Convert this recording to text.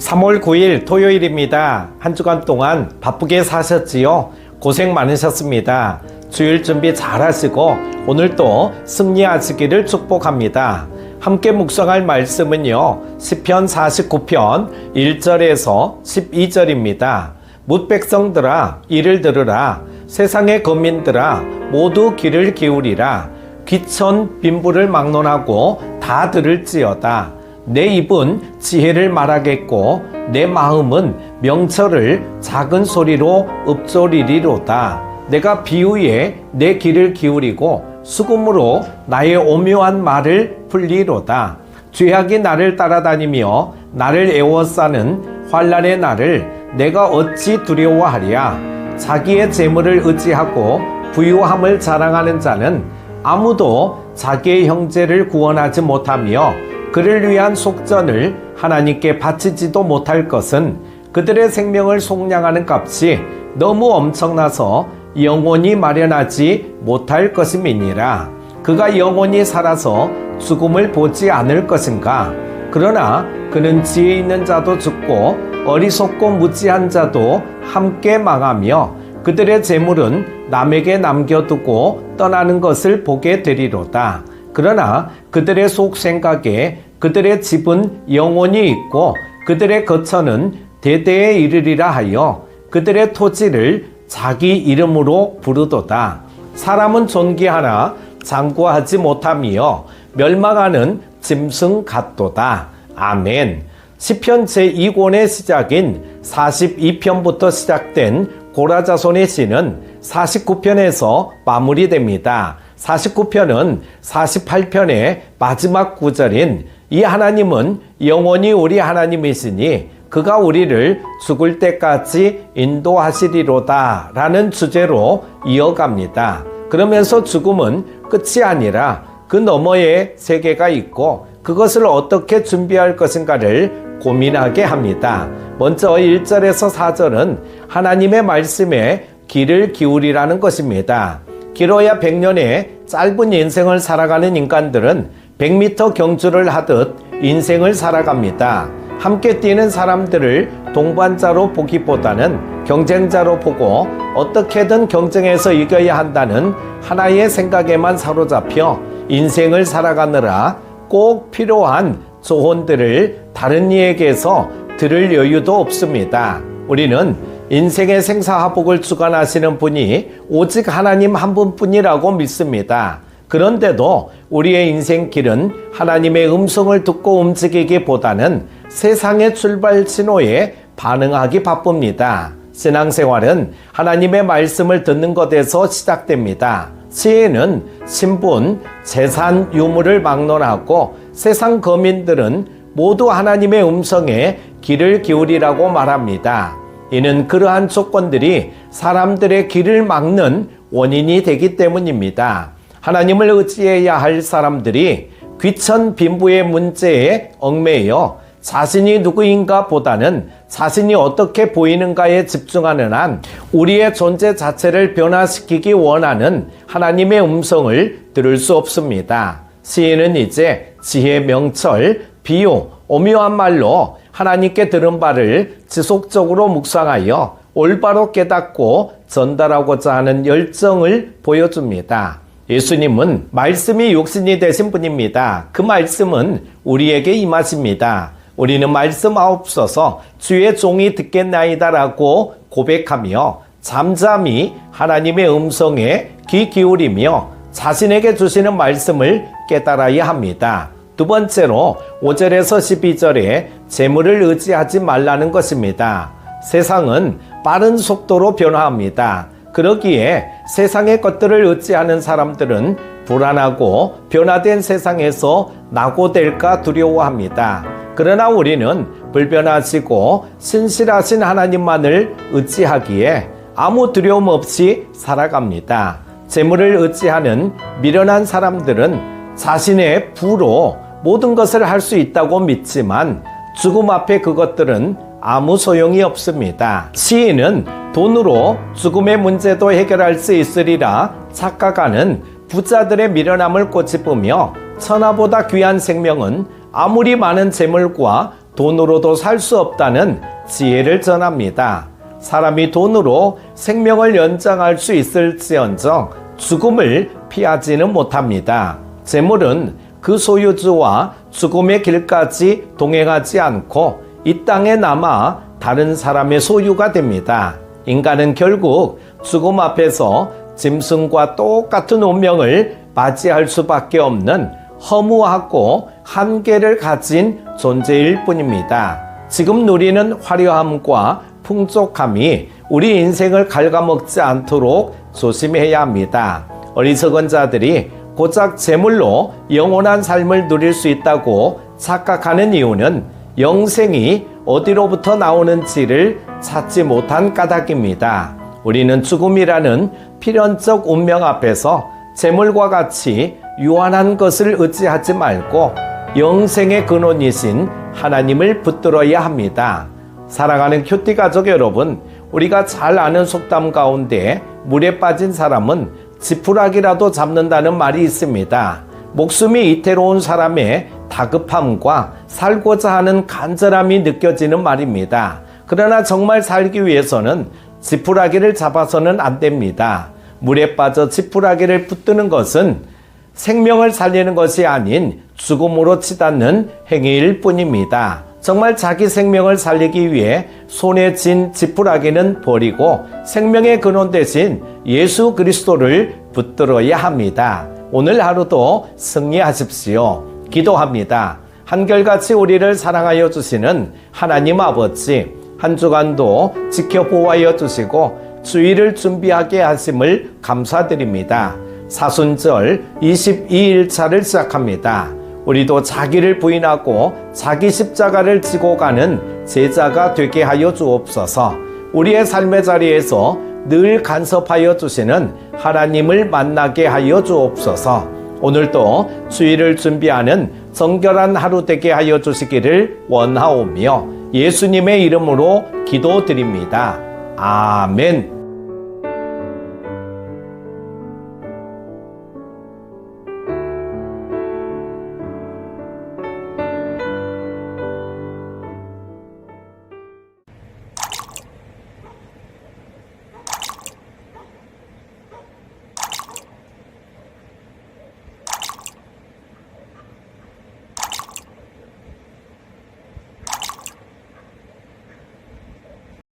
3월 9일 토요일입니다. 한 주간 동안 바쁘게 사셨지요? 고생 많으셨습니다. 주일 준비 잘 하시고 오늘도 승리하시기를 축복합니다. 함께 묵상할 말씀은요, 시편 49편 1절에서 12절입니다. 뭇백성들아 이를 들으라. 세상의 거민들아 모두 귀를 기울이라. 귀천 빈부를 막론하고 다 들을지어다. 내 입은 지혜를 말하겠고 내 마음은 명철을 작은 소리로 읊조리리로다. 내가 비유에 내 귀를 기울이고 수금으로 나의 오묘한 말을 풀리로다. 죄악이 나를 따라다니며 나를 애워싸는 환난의 날을 내가 어찌 두려워하랴. 자기의 재물을 의지하고 부유함을 자랑하는 자는 아무도 자기의 형제를 구원하지 못하며 그를 위한 속전을 하나님께 바치지도 못할 것은 그들의 생명을 속량하는 값이 너무 엄청나서 영원히 마련하지 못할 것임이니라. 그가 영원히 살아서 죽음을 보지 않을 것인가. 그러나 그는 지혜 있는 자도 죽고 어리석고 무지한 자도 함께 망하며 그들의 재물은 남에게 남겨두고 떠나는 것을 보게 되리로다. 그러나 그들의 속 생각에 그들의 집은 영원히 있고 그들의 거처는 대대에 이르리라 하여 그들의 토지를 자기 이름으로 부르도다. 사람은 존귀하나 장구하지 못하며 멸망하는 짐승 같도다. 아멘. 시편 제2권의 시작인 42편부터 시작된 고라자손의 시는 49편에서 마무리됩니다. 49편은 48편의 마지막 구절인 이 하나님은 영원히 우리 하나님이시니 그가 우리를 죽을 때까지 인도하시리로다 라는 주제로 이어갑니다. 그러면서 죽음은 끝이 아니라 그 너머에 세계가 있고 그것을 어떻게 준비할 것인가를 고민하게 합니다. 먼저 1절에서 4절은 하나님의 말씀에 귀를 기울이라는 것입니다. 길어야 100년의 짧은 인생을 살아가는 인간들은 100m 경주를 하듯 인생을 살아갑니다. 함께 뛰는 사람들을 동반자로 보기보다는 경쟁자로 보고 어떻게든 경쟁에서 이겨야 한다는 하나의 생각에만 사로잡혀 인생을 살아가느라 꼭 필요한 조언들을 다른 이에게서 들을 여유도 없습니다. 우리는 인생의 생사화복을 주관하시는 분이 오직 하나님 한 분뿐이라고 믿습니다. 그런데도 우리의 인생길은 하나님의 음성을 듣고 움직이기보다는 세상의 출발 신호에 반응하기 바쁩니다. 신앙생활은 하나님의 말씀을 듣는 것에서 시작됩니다. 지혜는 신분, 재산, 유물을 막론하고 세상 거민들은 모두 하나님의 음성에 귀를 기울이라고 말합니다. 이는 그러한 조건들이 사람들의 귀를 막는 원인이 되기 때문입니다. 하나님을 의지해야 할 사람들이 귀천 빈부의 문제에 얽매여 자신이 누구인가 보다는 자신이 어떻게 보이는가에 집중하는 한 우리의 존재 자체를 변화시키기 원하는 하나님의 음성을 들을 수 없습니다. 시인은 이제 지혜, 명철, 비유, 오묘한 말로 하나님께 들은 바를 지속적으로 묵상하여 올바로 깨닫고 전달하고자 하는 열정을 보여줍니다. 예수님은 말씀이 육신이 되신 분입니다. 그 말씀은 우리에게 임하십니다. 우리는 말씀하옵소서 주의 종이 듣겠나이다라고 고백하며 잠잠히 하나님의 음성에 귀 기울이며 자신에게 주시는 말씀을 깨달아야 합니다. 두 번째로 5절에서 12절에 재물을 의지하지 말라는 것입니다. 세상은 빠른 속도로 변화합니다. 그러기에 세상의 것들을 의지하는 사람들은 불안하고 변화된 세상에서 낙오될까 두려워합니다. 그러나 우리는 불변하시고 신실하신 하나님만을 의지하기에 아무 두려움 없이 살아갑니다. 재물을 의지하는 미련한 사람들은 자신의 부로 모든 것을 할 수 있다고 믿지만 죽음 앞에 그것들은 아무 소용이 없습니다. 시인은 돈으로 죽음의 문제도 해결할 수 있으리라 착각하는 부자들의 미련함을 꼬집으며 천하보다 귀한 생명은 아무리 많은 재물과 돈으로도 살 수 없다는 지혜를 전합니다. 사람이 돈으로 생명을 연장할 수 있을지언정 죽음을 피하지는 못합니다. 재물은 그 소유주와 죽음의 길까지 동행하지 않고 이 땅에 남아 다른 사람의 소유가 됩니다. 인간은 결국 죽음 앞에서 짐승과 똑같은 운명을 맞이할 수밖에 없는 허무하고 한계를 가진 존재일 뿐입니다. 지금 누리는 화려함과 풍족함이 우리 인생을 갉아먹지 않도록 조심해야 합니다. 어리석은 자들이 고작 재물로 영원한 삶을 누릴 수 있다고 착각하는 이유는 영생이 어디로부터 나오는지를 찾지 못한 까닭입니다. 우리는 죽음이라는 필연적 운명 앞에서 재물과 같이 유한한 것을 의지하지 말고 영생의 근원이신 하나님을 붙들어야 합니다. 사랑하는 큐티 가족 여러분, 우리가 잘 아는 속담 가운데 물에 빠진 사람은 지푸라기라도 잡는다는 말이 있습니다. 목숨이 이태로운 사람의 다급함과 살고자 하는 간절함이 느껴지는 말입니다. 그러나 정말 살기 위해서는 지푸라기를 잡아서는 안 됩니다. 물에 빠져 지푸라기를 붙드는 것은 생명을 살리는 것이 아닌 죽음으로 치닫는 행위일 뿐입니다. 정말 자기 생명을 살리기 위해 손에 쥔 지푸라기는 버리고 생명의 근원 대신 예수 그리스도를 붙들어야 합니다. 오늘 하루도 승리하십시오. 기도합니다. 한결같이 우리를 사랑하여 주시는 하나님 아버지, 한 주간도 지켜 보호하여 주시고 주일을 준비하게 하심을 감사드립니다. 사순절 22일차를 시작합니다. 우리도 자기를 부인하고 자기 십자가를 지고 가는 제자가 되게 하여 주옵소서. 우리의 삶의 자리에서 늘 간섭하여 주시는 하나님을 만나게 하여 주옵소서. 오늘도 주일을 준비하는 정결한 하루 되게 하여 주시기를 원하오며 예수님의 이름으로 기도드립니다. 아멘.